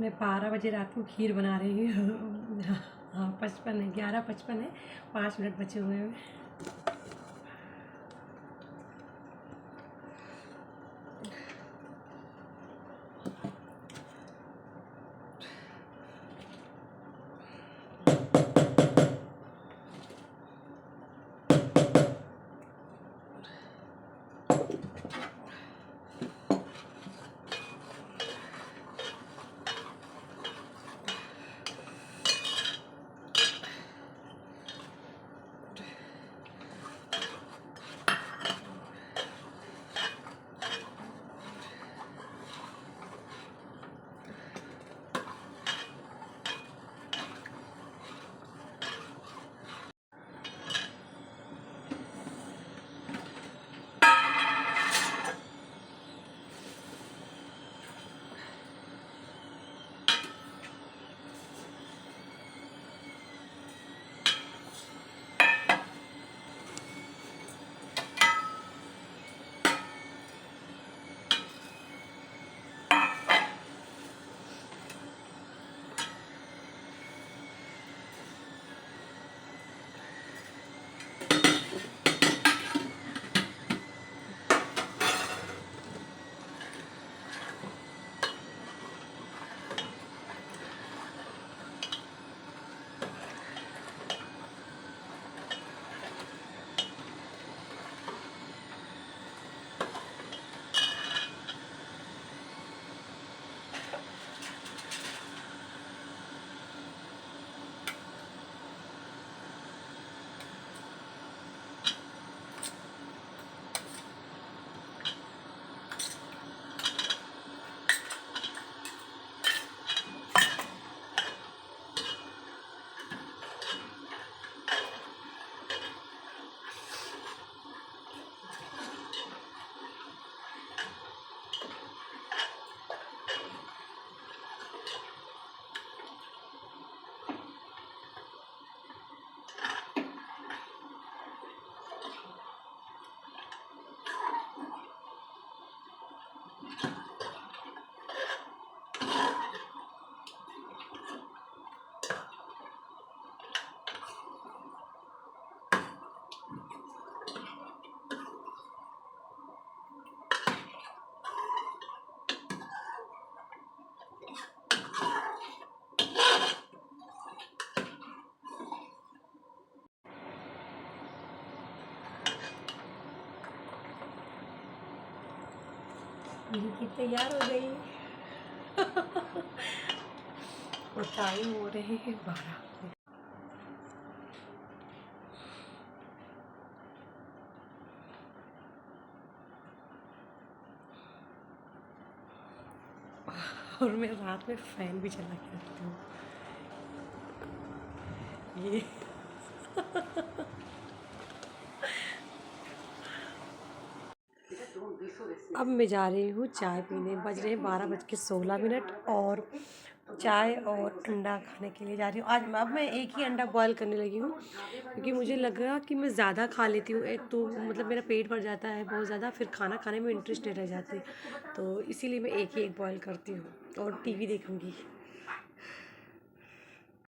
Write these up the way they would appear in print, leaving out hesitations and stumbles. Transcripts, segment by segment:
मैं 12 बजे रात को खीर बना रही हूँ। हाँ 55 है, 11:55 है, 5 मिनट बचे हुए हैं। मेरी खीर तैयार हो गई। और टाइम हो रहे हैं 12। और मैं रात में फैन भी चला के रखती हूँ ये। अब मैं जा रही हूँ चाय पीने। बज रहे हैं 12:16 और चाय और अंडा खाने के लिए जा रही हूँ। अब मैं एक ही अंडा बॉयल करने लगी हूँ क्योंकि मुझे लगा कि मैं ज़्यादा खा लेती हूँ एक तो मतलब मेरा पेट भर जाता है बहुत ज़्यादा, फिर खाना खाने में इंटरेस्ट नहीं रह जाती, तो इसीलिए मैं एक ही एक बॉयल करती हूँ और टीवी देखूँगी।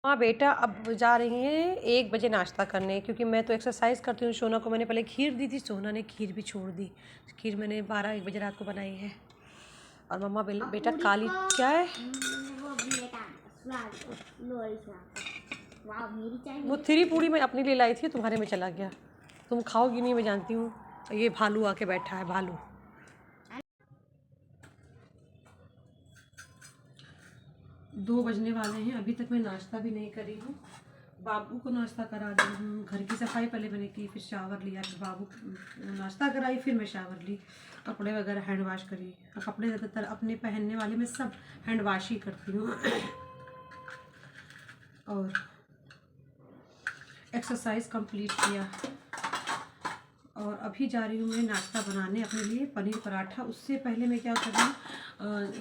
हाँ बेटा अब जा रही हैं 1 बजे नाश्ता करने, क्योंकि मैं तो एक्सरसाइज करती हूँ। सोना को मैंने पहले खीर दी थी, सोना ने खीर भी छोड़ दी। खीर मैंने 12-1 बजे रात को बनाई है। और मम्मा बेटा काली चाय, वो 3 पूड़ी मैं अपने लिए लाई थी, तुम्हारे में चला गया। तुम खाओगी नहीं मैं जानती हूँ। ये भालू आके बैठा है, भालू। 2 बजने वाले हैं, अभी तक मैं नाश्ता भी नहीं करी हूँ। बाबू को नाश्ता करा दी हूँ। घर की सफाई पहले मैंने की, फिर शावर लिया, फिर बाबू नाश्ता कराई, फिर मैं शावर ली, कपड़े वगैरह हैंड वाश करी। कपड़े ज़्यादातर अपने पहनने वाले मैं सब हैंड वाश ही करती हूँ। और एक्सरसाइज कंप्लीट किया और अभी जा रही हूँ मैं नाश्ता बनाने अपने लिए, पनीर पराठा। उससे पहले मैं क्या कर रही हूँ,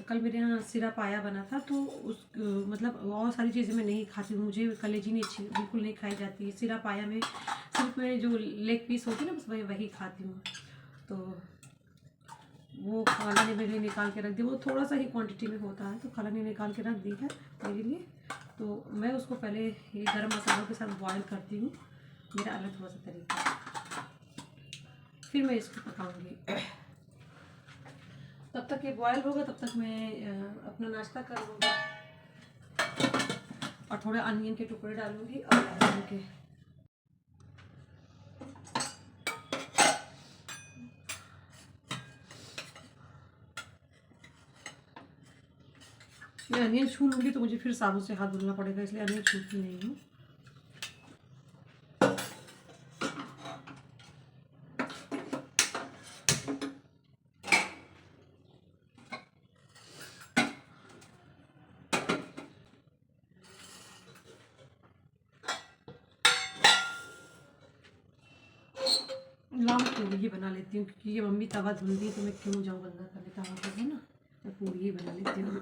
कल मेरे यहाँ सिरा पाया बना था, तो उस मतलब बहुत सारी चीज़ें मैं नहीं खाती हूँ। मुझे कलेजी नहीं अच्छी बिल्कुल नहीं खाई जाती है। सिरा पाया में सिर्फ मैं जो लेग पीस होती है ना, बस वही खाती हूँ। तो वो खाला ने मेरे लिए निकाल के रख दी, वो थोड़ा सा ही क्वांटिटी में होता है, तो खाला ने निकाल के रख दी है मेरे लिए। तो मैं उसको पहले ये गरम मसालों के साथ बॉयल करती हूँ, मेरा अलग थोड़ा सा तरीका है, फिर मैं इसको पकाऊंगी। तब तक ये बॉयल होगा, तब तक मैं अपना नाश्ता कर लूँगा और थोड़े अनियन के टुकड़े डालूँगी और लहसुन के। मैं अनियन छू लूँगी तो मुझे फिर साबुन से हाथ धुलना पड़ेगा, इसलिए अनियन छूती नहीं हूँ। लाओ पूरी ही बना लेती हूँ, क्योंकि ये मम्मी तवा धुल दी तो मैं क्यों जाऊँ गंदा करने तवा को, है ना। मैं पूरी ही बना लेती हूँ।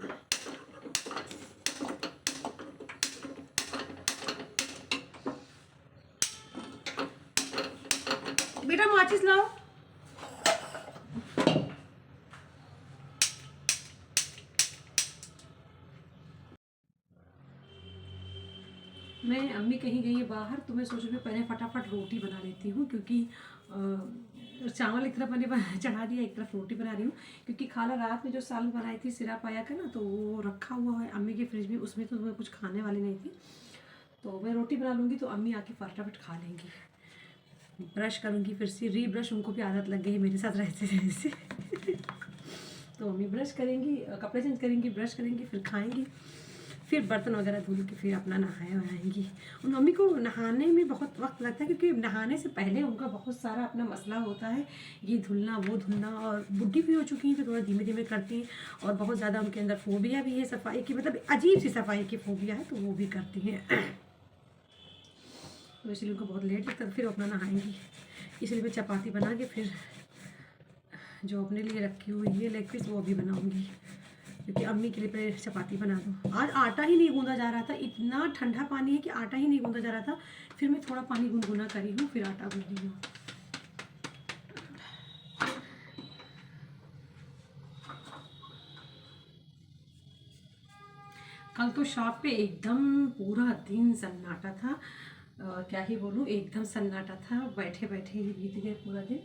बेटा माचिस लाओ। मैं अम्मी कहीं गई है बाहर, तो मैं सोच रही हूँ पहले फटाफट रोटी बना लेती हूँ, क्योंकि चावल एक तरफ मैंने चढ़ा दिया, एक तरफ रोटी बना रही हूँ। क्योंकि खाला रात में जो सालन बनाई थी सिरा पाया का ना, तो वो रखा हुआ है अम्मी के फ्रिज में, उसमें तो मैं कुछ खाने वाली नहीं थी। तो मैं रोटी बना लूँगी तो अम्मी आके फटाफट खा लेंगी। ब्रश करूँगी फिर से, रीब्रश, उनको भी आदत लग गई मेरे साथ रहते रहते। तो अम्मी ब्रश करेंगी, कपड़े चेंज करेंगी, ब्रश करेंगी, फिर खाएंगी, फिर बर्तन वगैरह धुल के फिर अपना नहाए वहाएंगी। उन मम्मी को नहाने में बहुत वक्त लगता है, क्योंकि नहाने से पहले उनका बहुत सारा अपना मसला होता है, ये धुलना वो धुलना, और बुढ़ी भी हो चुकी हैं तो थोड़ा धीमे धीमे करती हैं, और बहुत ज़्यादा उनके अंदर फोबिया भी है सफाई की, मतलब अजीब सी सफाई की फोबिया है, तो वो भी करती हैं। तो इसलिए उनको बहुत लेट लगता है, फिर अपना नहाएंगी। इसलिए मैं चपाती बना के फिर जो अपने लिए रखी हुई है लेग पीस वो भी बनाऊंगी, क्योंकि अम्मी के लिए पहले चपाती बना दो। आज आटा ही नहीं गूंदा जा रहा था, इतना ठंडा पानी है कि आटा ही नहीं गूंदा जा रहा था। फिर मैं थोड़ा पानी गुनगुना करी हूँ, फिर आटा गूंदी हूँ। कल तो शॉप पे एकदम पूरा दिन सन्नाटा था, क्या ही बोलूँ, एकदम सन्नाटा था, बैठे बैठे ही बीत गए पूरा दिन।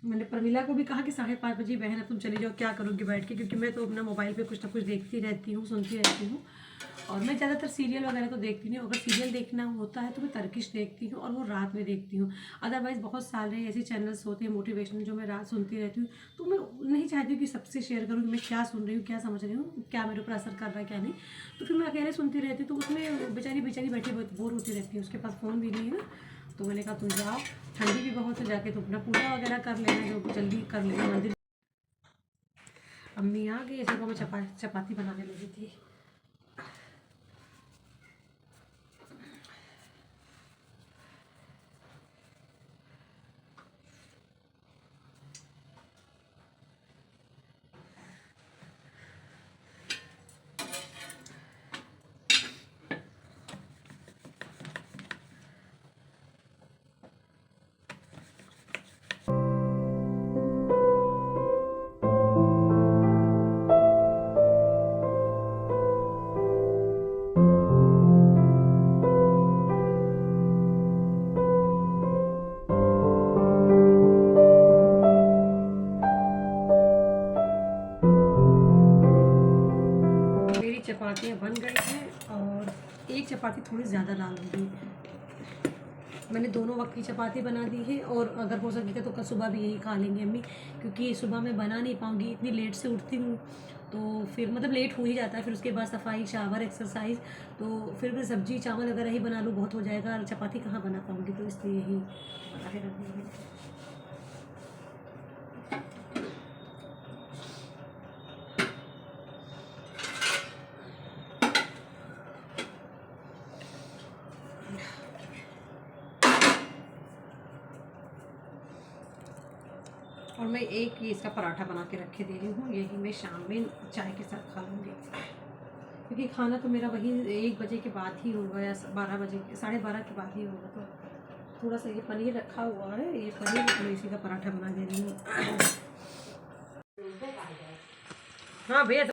मैंने प्रमिला को भी कहा कि 5:30 बजे बहन अब तुम चली जाओ, क्या करोगी बैठ के, क्योंकि मैं तो अपना मोबाइल पे कुछ ना कुछ देखती रहती हूँ, सुनती रहती हूँ। और मैं ज़्यादातर सीरियल वगैरह तो देखती नहीं हूँ, अगर सीरियल देखना होता है तो मैं तर्किश देखती हूँ, और वो रात में देखती हूँ। अदरवाइज़ बहुत सारे ऐसे चैनल्स होते हैं मोटिवेशनल जो मैं रात सुनती रहती हूँ, तो मैं नहीं चाहती हूँ कि सबसे शेयर करूँ कि मैं क्या सुन रही हूँ, क्या समझ रही हूँ, क्या मेरे ऊपर असर कर रहा है क्या नहीं। तो फिर मैं अकेले सुनती रहती हूँ, तो उसमें बेचारी बेचारी बैठी बोर होती रहती है, उसके पास फ़ोन भी नहीं है ना। तो मैंने कहा तुम जाओ, ठंडी भी बहुत है, जाके तो अपना पूजा वगैरह कर लेना, जो जल्दी कर लेना मंदिर। अम्मी आ गई, ऐसे को मैं चपाती बनाने लगी थी। चपातियाँ बन गई हैं, और एक चपाती थोड़ी ज़्यादा डाल दूँगी। मैंने दोनों वक्त की चपाती बना दी है, और अगर हो सके तो कल सुबह भी यही खा लेंगे अम्मी, क्योंकि सुबह मैं बना नहीं पाऊँगी, इतनी लेट से उठती हूँ, तो फिर मतलब लेट हो ही जाता है, फिर उसके बाद सफाई, शावर, एक्सरसाइज, तो फिर मैं सब्जी चावल अगर ही बना लूँ बहुत हो जाएगा, चपाती कहाँ बना पाऊँगी, तो इसलिए यही बना के रख दी। और मैं एक ही इसका पराठा बना के रखे दे रही हूँ, यही मैं शाम में चाय के साथ खा लूँगी, क्योंकि खाना तो मेरा वही 1 बजे के बाद ही होगा, या 12 बजे, 12:30 के बाद ही होगा। तो थोड़ा सा ये पनीर रखा हुआ है, ये पनीर मैं इसी का पराठा बना दे रही हूँ। हाँ भैया।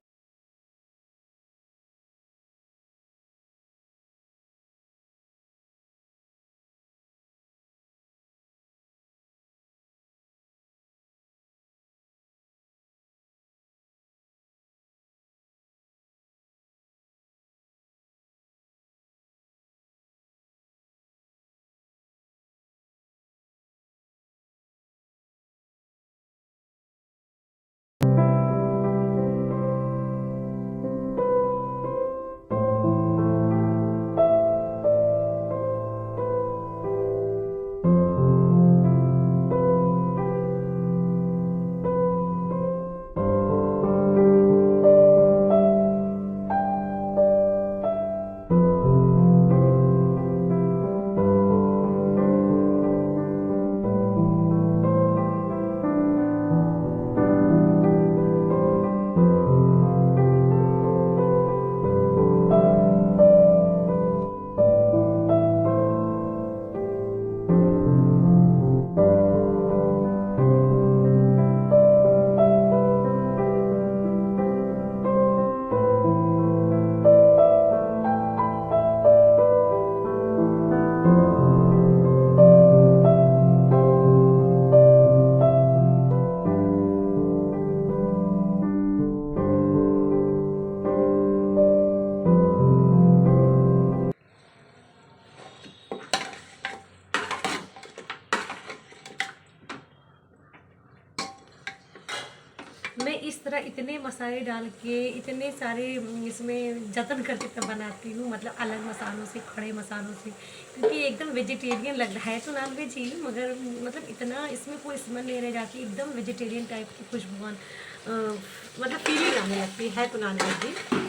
मैं इस तरह इतने मसाले डाल के इतने सारे इसमें जतन करके तब बनाती हूँ, मतलब अलग मसालों से, खड़े मसालों से, क्योंकि एकदम वेजिटेरियन लग रहा है, तो नॉन वेज ही मगर मतलब इतना इसमें कोई स्मेल नहीं रह जाती, एकदम वेजिटेरियन टाइप की खुशबू मतलब फीलिंग आने लगती है तो नॉन वेज ही।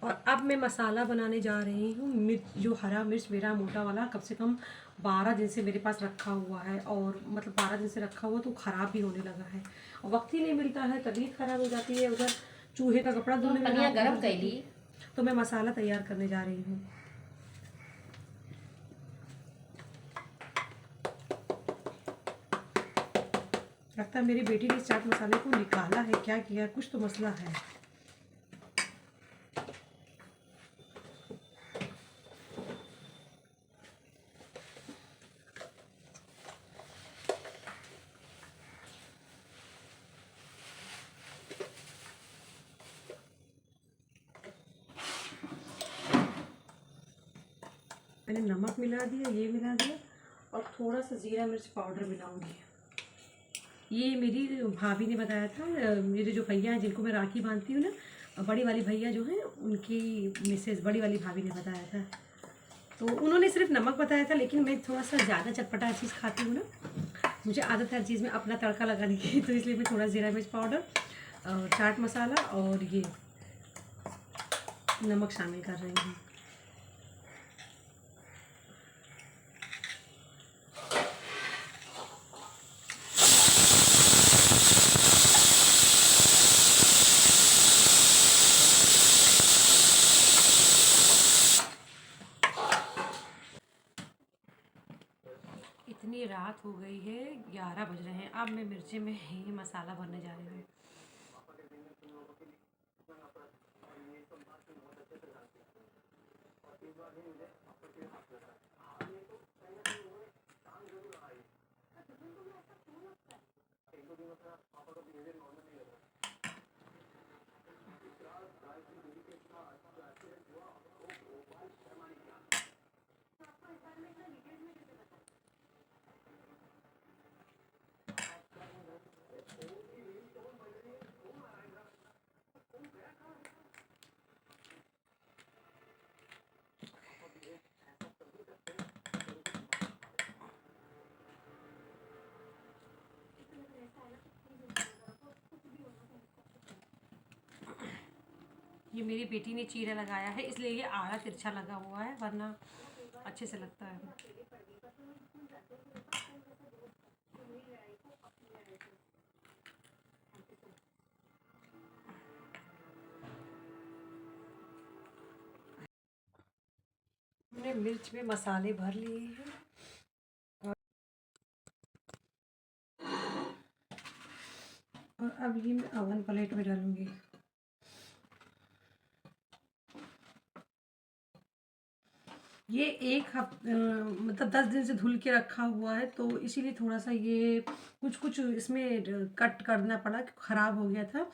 और अब मैं मसाला बनाने जा रही हूँ। मिर्च, जो हरा मिर्च मेरा मोटा वाला कम से कम 12 दिन से मेरे पास रखा हुआ है, और मतलब 12 दिन से रखा हुआ तो ख़राब भी होने लगा है, और वक्त ही नहीं मिलता है, तबीयत ख़राब हो जाती है, उधर चूहे का कपड़ा धोने में पनिया गरम कैली। तो मैं मसाला तैयार करने जा रही हूँ। लगता है मेरी बेटी ने चाट मसाले को निकाला है, क्या किया, कुछ तो मसला है। मैंने नमक मिला दिया, ये मिला दिया, और थोड़ा सा जीरा मिर्च पाउडर मिलाऊंगी। ये मेरी भाभी ने बताया था, मेरे जो भैया हैं जिनको मैं राखी बांधती हूँ ना, बड़ी वाली भैया जो हैं उनकी मिसेज बड़ी वाली भाभी ने बताया था, तो उन्होंने सिर्फ नमक बताया था, लेकिन मैं थोड़ा सा ज़्यादा चटपटा चीज़ खाती हूँ ना, मुझे आदत है हर चीज़ में अपना तड़का लगाने की, तो इसलिए मैं थोड़ा जीरा मिर्च पाउडर और चाट मसाला और ये नमक शामिल कर रही हूँ। इतनी रात हो गई है, 11 बज रहे हैं, अब मैं मिर्ची में ही मसाला भरने जा रही हूँ। ये मेरी बेटी ने चीरा लगाया है, इसलिए ये आड़ा तिरछा लगा हुआ है, वरना अच्छे से लगता है। हमने मिर्च में मसाले भर लिए हैं और अब ये मैं ओवन प्लेट में डालूंगी। ये मतलब 10 दिन से धुल के रखा हुआ है, तो इसीलिए थोड़ा सा ये कुछ इसमें कट करना पड़ा, ख़राब हो गया था।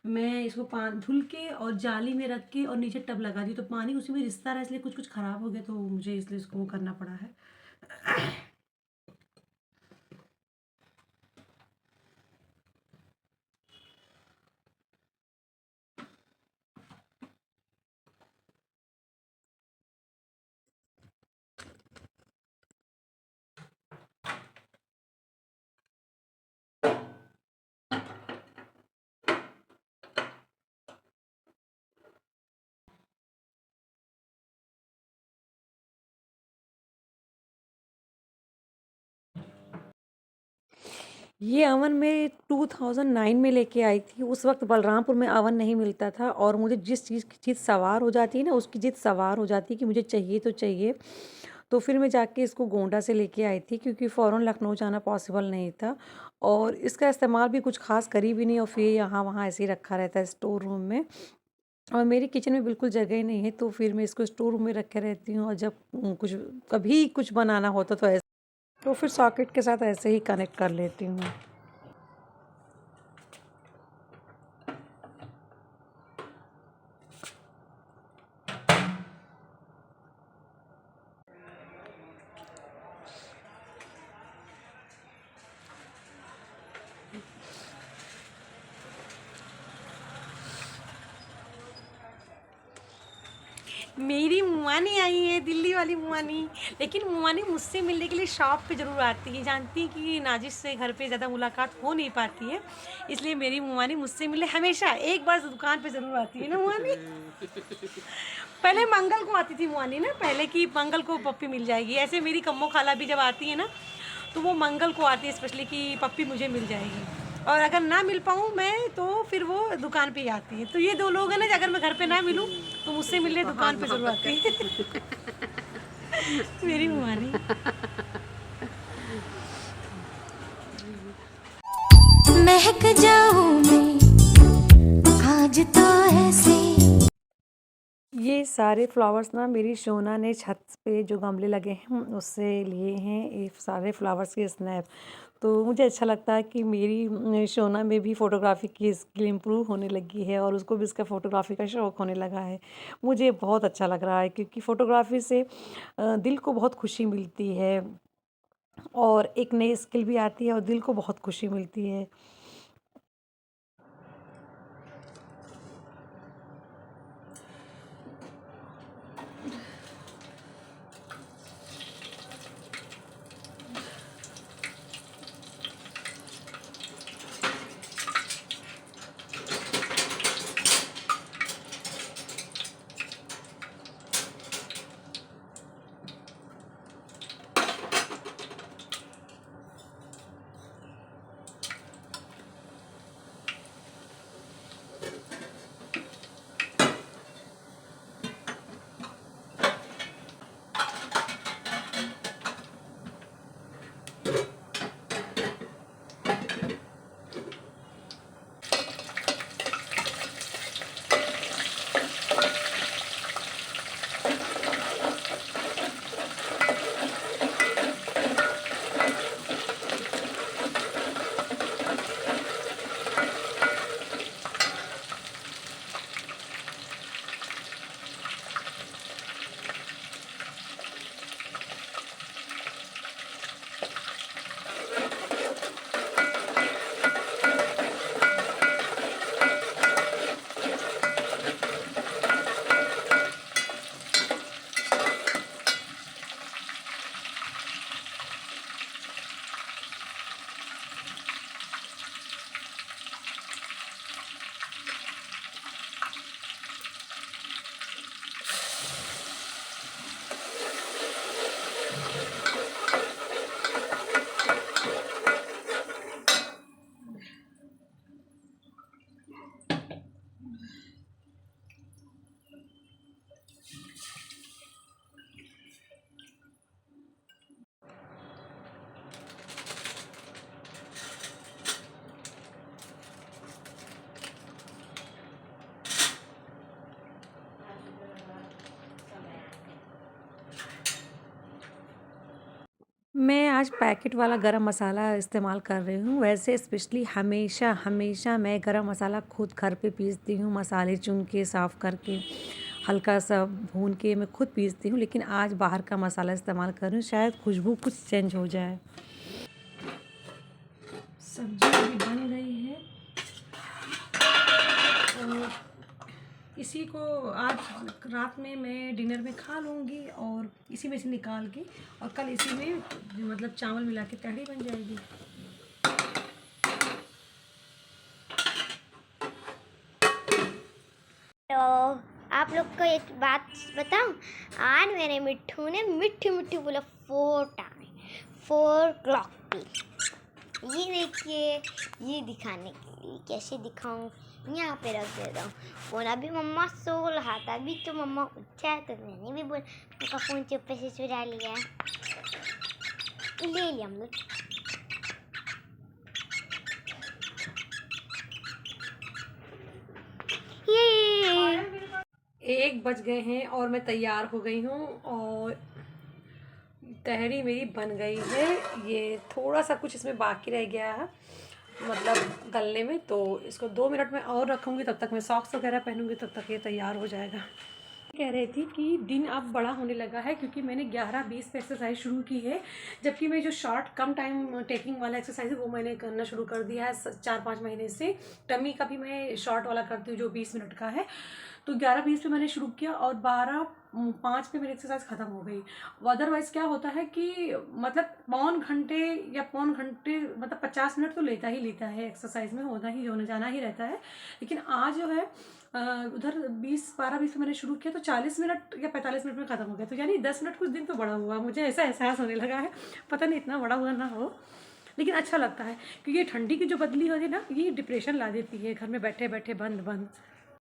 मैं इसको धुल के और जाली में रख के और नीचे टब लगा दी, तो पानी उसी में रिसता रहा, इसलिए कुछ ख़राब हो गया, तो मुझे इसलिए इसको करना पड़ा है। ये अवन मैं 2009 में लेके आई थी। उस वक्त बलरामपुर में अवन नहीं मिलता था और मुझे जिस चीज़ की जिद सवार हो जाती है ना, उसकी जिद सवार हो जाती है कि मुझे चाहिए तो चाहिए। तो फिर मैं जाके इसको गोंडा से लेके आई थी, क्योंकि फ़ौरन लखनऊ जाना पॉसिबल नहीं था और इसका इस्तेमाल भी कुछ ख़ास करी भी नहीं, और फिर यहाँ वहाँ ऐसे ही रखा रहता है स्टोर रूम में, और मेरी किचन में बिल्कुल जगह ही नहीं है, तो फिर मैं इसको स्टोर रूम में रखे रहती हूँ। और जब कुछ कभी कुछ बनाना होता तो ऐसे, तो फिर सॉकेट के साथ ऐसे ही कनेक्ट कर लेती हूँ। मेरी मुआनी आई है, दिल्ली वाली मुआनी। लेकिन मुआनी मुझसे मिलने के लिए शॉप पे ज़रूर आती है, जानती है कि नाजिश से घर पे ज़्यादा मुलाकात हो नहीं पाती है, इसलिए मेरी मुआनी मुझसे मिलने हमेशा एक बार दुकान पे ज़रूर आती है ना मुआनी। पहले मंगल को आती थी मुआनी ना, पहले कि मंगल को पप्पी मिल जाएगी। ऐसे मेरी कम्मो खाला भी जब आती है ना, तो वो मंगल को आती है स्पेशली कि पप्पी मुझे मिल जाएगी, और अगर ना मिल पाऊँ मैं तो फिर वो दुकान पे ही आती है। तो ये दो लोग हैं ना, अगर मैं घर पे ना मिलूँ तो मुझसे मिलने दुकान पे ज़रूर आती है। मेरी मुआनी। महक जाऊं मैं आज तो ऐसे। ये सारे फ्लावर्स ना मेरी शोना ने छत पे जो गमले लगे हैं उससे लिए हैं, ये सारे फ्लावर्स के स्नैप। तो मुझे अच्छा लगता है कि मेरी शोना में भी फ़ोटोग्राफ़ी की स्किल इम्प्रूव होने लगी है और उसको भी इसका फ़ोटोग्राफ़ी का शौक़ होने लगा है। मुझे बहुत अच्छा लग रहा है, क्योंकि फ़ोटोग्राफ़ी से दिल को बहुत खुशी मिलती है और एक नई स्किल भी आती है और दिल को बहुत खुशी मिलती है। मैं आज पैकेट वाला गरम मसाला इस्तेमाल कर रही हूँ। वैसे स्पेशली हमेशा मैं गरम मसाला खुद घर पे पीसती हूँ, मसाले चुन के साफ़ करके हल्का सा भून के मैं खुद पीसती हूँ, लेकिन आज बाहर का मसाला इस्तेमाल कर रही हूँ, शायद खुशबू कुछ चेंज हो जाए। सब्जी अभी बन गई है और इसी को आज रात में मैं डिनर में खा लूँगी और इसी में से निकाल के, और कल इसी में मतलब चावल मिला के तहरी बन जाएगी। तो आप लोग को एक बात बताऊं, आज मेरे मिट्ठू ने मिट्ठी मिट्ठी बोला 4 टाइम 4 क्लॉक पे। ये देखिए, ये दिखाने के लिए कैसे दिखाऊं, यहाँ पे रख देता हूँ फ़ोन। अभी मम्मा सो रहा था, अभी तो मम्मा उठा है तो मैंने भी बोला उनका फ़ोन चुप्पे से चुरा लिया, ले लिया हम लोग। ये 1 बज गए हैं और मैं तैयार हो गई हूँ और तहरी मेरी बन गई है। ये थोड़ा सा कुछ इसमें बाकी रह गया है मतलब गलने में, तो इसको 2 मिनट में और रखूँगी, तब तक मैं सॉक्स वगैरह पहनूँगी, तब तक ये तैयार हो जाएगा। कह रही थी कि दिन अब बड़ा होने लगा है क्योंकि मैंने 11-20 पे एक्सरसाइज शुरू की है, जबकि मैं जो शॉर्ट कम टाइम टेकिंग वाला एक्सरसाइज है वो मैंने करना शुरू कर दिया है 4-5 महीने से। टमी का भी मैं शॉर्ट वाला करती हूँ जो 20 मिनट का है, तो 11-20 पे मैंने शुरू किया और 12-5 पे मेरी एक्सरसाइज ख़त्म हो गई। अदरवाइज़ क्या होता है कि मतलब पौन घंटे मतलब 50 मिनट तो लेता ही लेता है, एक्सरसाइज में होना जाना ही रहता है। लेकिन आज जो है उधर 12-20 पे मैंने शुरू किया तो 40 मिनट या 45 मिनट में ख़त्म हो गया, तो यानी 10 मिनट कुछ दिन तो बड़ा हुआ, मुझे ऐसा एहसास होने लगा है। पता नहीं इतना बड़ा हुआ ना हो, लेकिन अच्छा लगता है क्योंकि ये ठंडी की जो बदली होती है ना, ये डिप्रेशन ला देती है घर में बैठे बैठे बंद बंद।